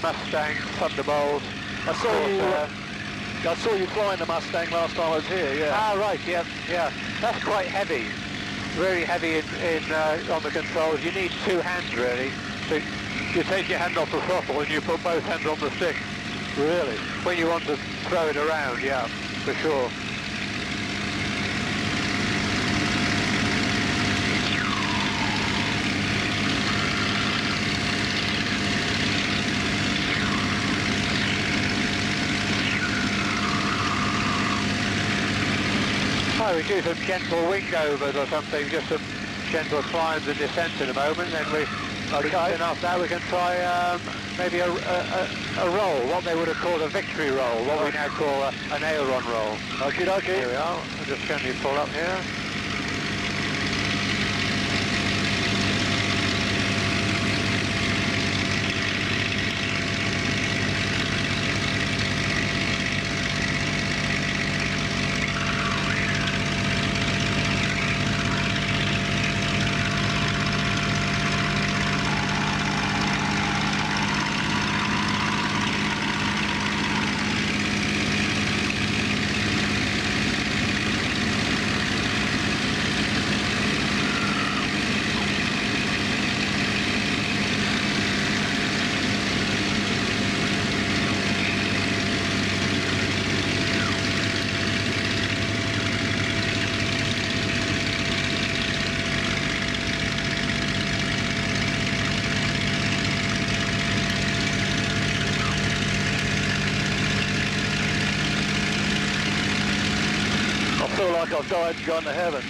Mustang, Thunderbolt. I saw you flying the Mustang last time I was here, yeah. Ah, right, yeah, yeah. That's quite heavy. Very heavy on the controls. You need two hands, really. So you take your hand off the throttle and you put both hands on the stick. Really? When you want to throw it around, yeah, for sure. Oh, we do some gentle wing overs or something, just some gentle climbs and descents in a moment, then then after that we can try maybe a roll, what they would have called a victory roll, what we now call an aileron roll. Okie dokie. Here we are, I'll just gently pull up here. I feel like I've died and gone to heaven.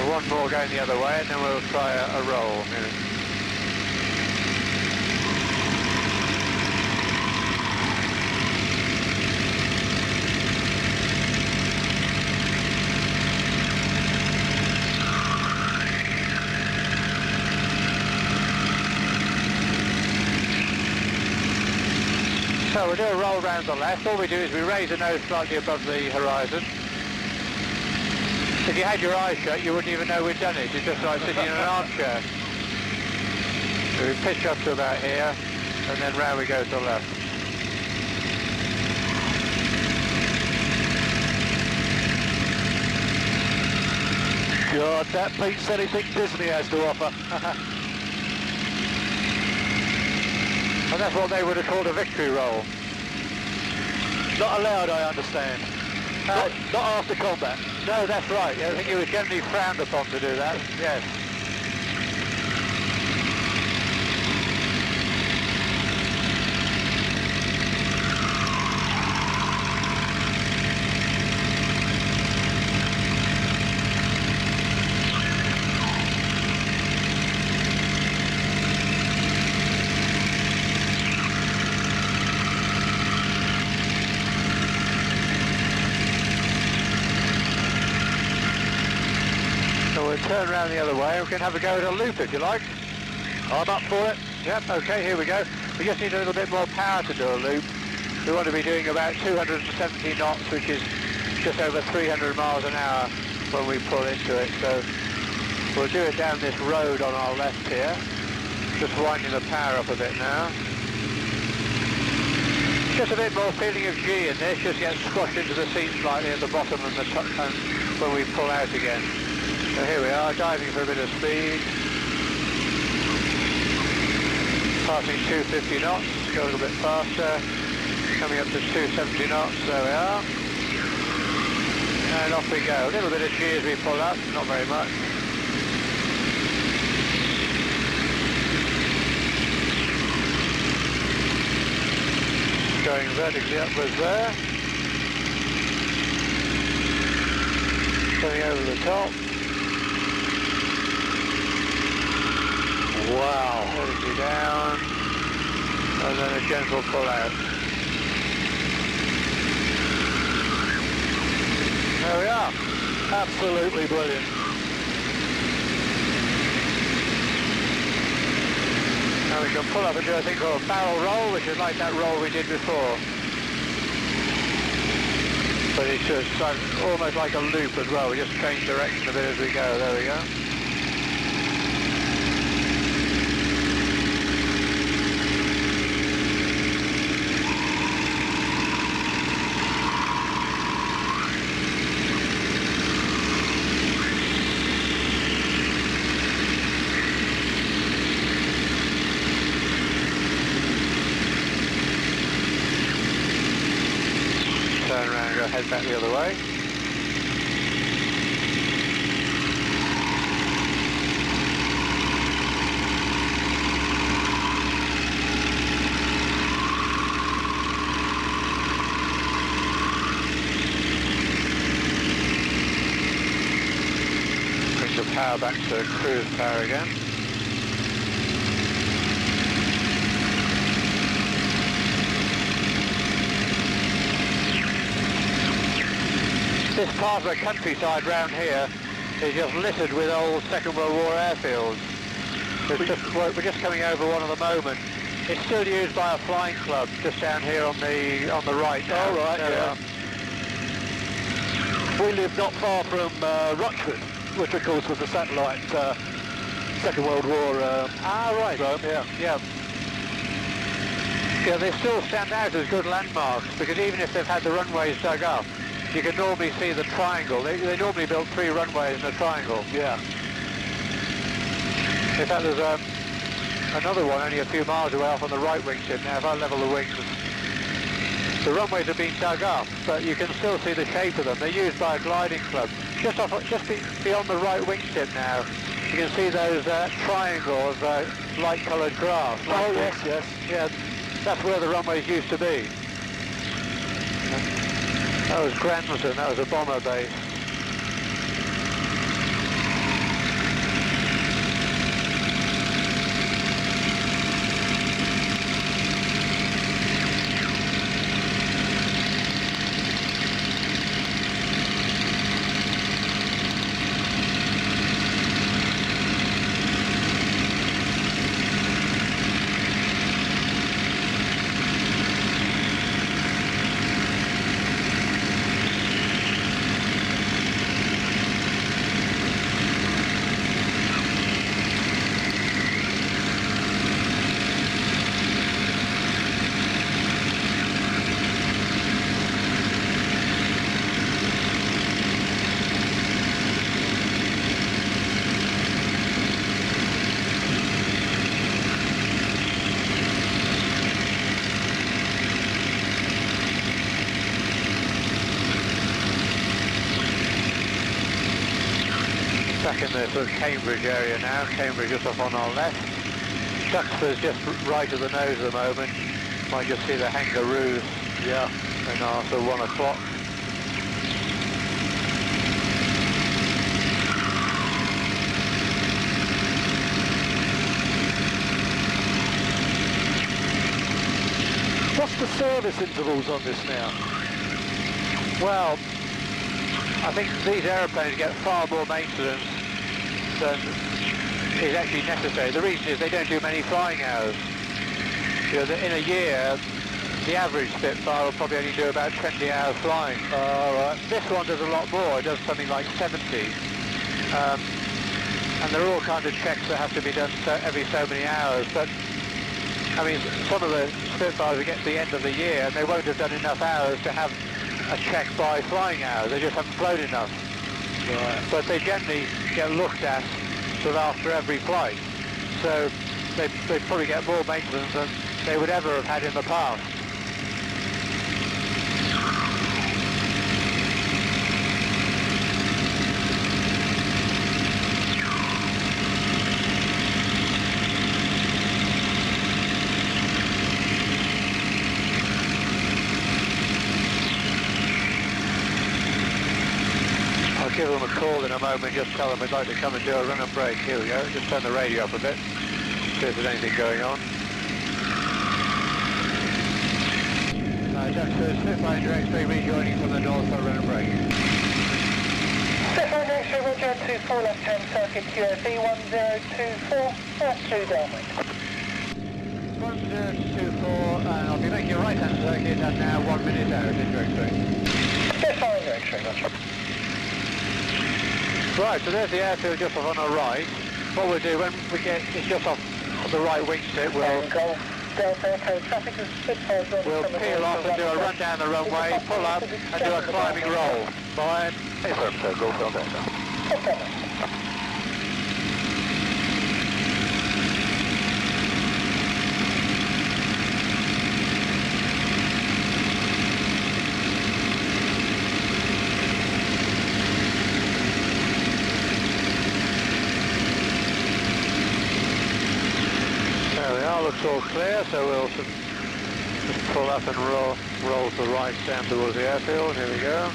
One more going the other way and then we'll try a roll. So we'll do a roll round the left. All we do is we raise the nose slightly above the horizon. If you had your eyes shut, you wouldn't even know we'd done it. It's just like sitting in an armchair. So we pitch up to about here, and then round we go to the left. God, that beats anything Disney has to offer. And that's what they would have called a victory roll. Not allowed, I understand. Not after combat. No, that's right. I think it was generally frowned upon to do that. Yes. We'll turn around the other way. We can have a go at a loop if you like. I'm up for it. Yep, okay, here we go. We just need a little bit more power to do a loop. We want to be doing about 270 knots, which is just over 300 miles an hour when we pull into it. So we'll do it down this road on our left here. Just winding the power up a bit now. Just a bit more feeling of G in this, just get squashed into the seat slightly at the bottom and the top when we pull out again. So here we are, diving for a bit of speed. Passing 250 knots, go a little bit faster. Coming up to 270 knots, there we are. And off we go. A little bit of G as we pull up, not very much. Going vertically upwards there. Coming over the top. Wow. Vertically down. And then a gentle pull out. There we are. Absolutely brilliant. Now we can pull up and do a thing called a barrel roll, which is like that roll we did before. But it's just almost like a loop as well. We just change direction a bit as we go. There we go. Turn around and go head back the other way. Bring the power back to cruise power again. This part of the countryside round here is just littered with old Second World War airfields. We're just coming over one at the moment. It's still used by a flying club just down here on the right. Oh right, yeah. We live not far from Rochford, which of course was the satellite Second World War right. zone, yeah. Yeah. Yeah, they still stand out as good landmarks because even if they've had the runways dug up, you can normally see the triangle. They normally built 3 runways in a triangle. Yeah. In fact, there's another one only a few miles away off on the right wing tip now. If I level the wings, the runways have been dug up, but you can still see the shape of them. They're used by a gliding club. Just beyond the right wing tip now, you can see those triangles of light coloured grass. Oh yes, yes. Yeah, that's where the runways used to be. That was Granson, that was a bomber base. Back in the sort of Cambridge area now. Cambridge just off on our left. Duxford's just right at the nose at the moment. Might just see the Hangaroos. Yeah. And after 1 o'clock. What's the service intervals on this now? Well, I think these aeroplanes get far more maintenance than is actually necessary. The reason is they don't do many flying hours. You know, in a year, the average Spitfire will probably only do about 20 hours flying. Right. This one does a lot more. It does something like 70. And there are all kinds of checks that have to be done every so many hours. But I mean, some of the Spitfires will get to the end of the year and they won't have done enough hours to have a check by flying hours. They just haven't flown enough. Right. But they generally get looked at sort of after every flight. So they probably get more maintenance than they would ever have had in the past. I'll give them a call in a moment, just tell them we'd like to come and do a run and break. Here we go, just turn the radio up a bit, see if there's anything going on. Duxford, Spitfire direct 3 rejoining from the north for a run and break. Spitfire direct 3, Roger, 24 left-hand circuit QFE 1024, first 2 downwind. 1024, and I'll be making a right-hand circuit and now 1 minute out in direct 3. Spitfire your X-ray, gotcha. Right, so there's the airfield just off on the right. What we'll do when we get it's just off the right wing tip, we'll Delta Echo traffic is Spitfire. we'll peel off and do a run down the runway, pull up and do a climbing roll. Fine. Affirmative, Golf Delta. Affirmative. There we are, looks all clear, so we'll just pull up and roll to the right down towards the airfield. Here we go.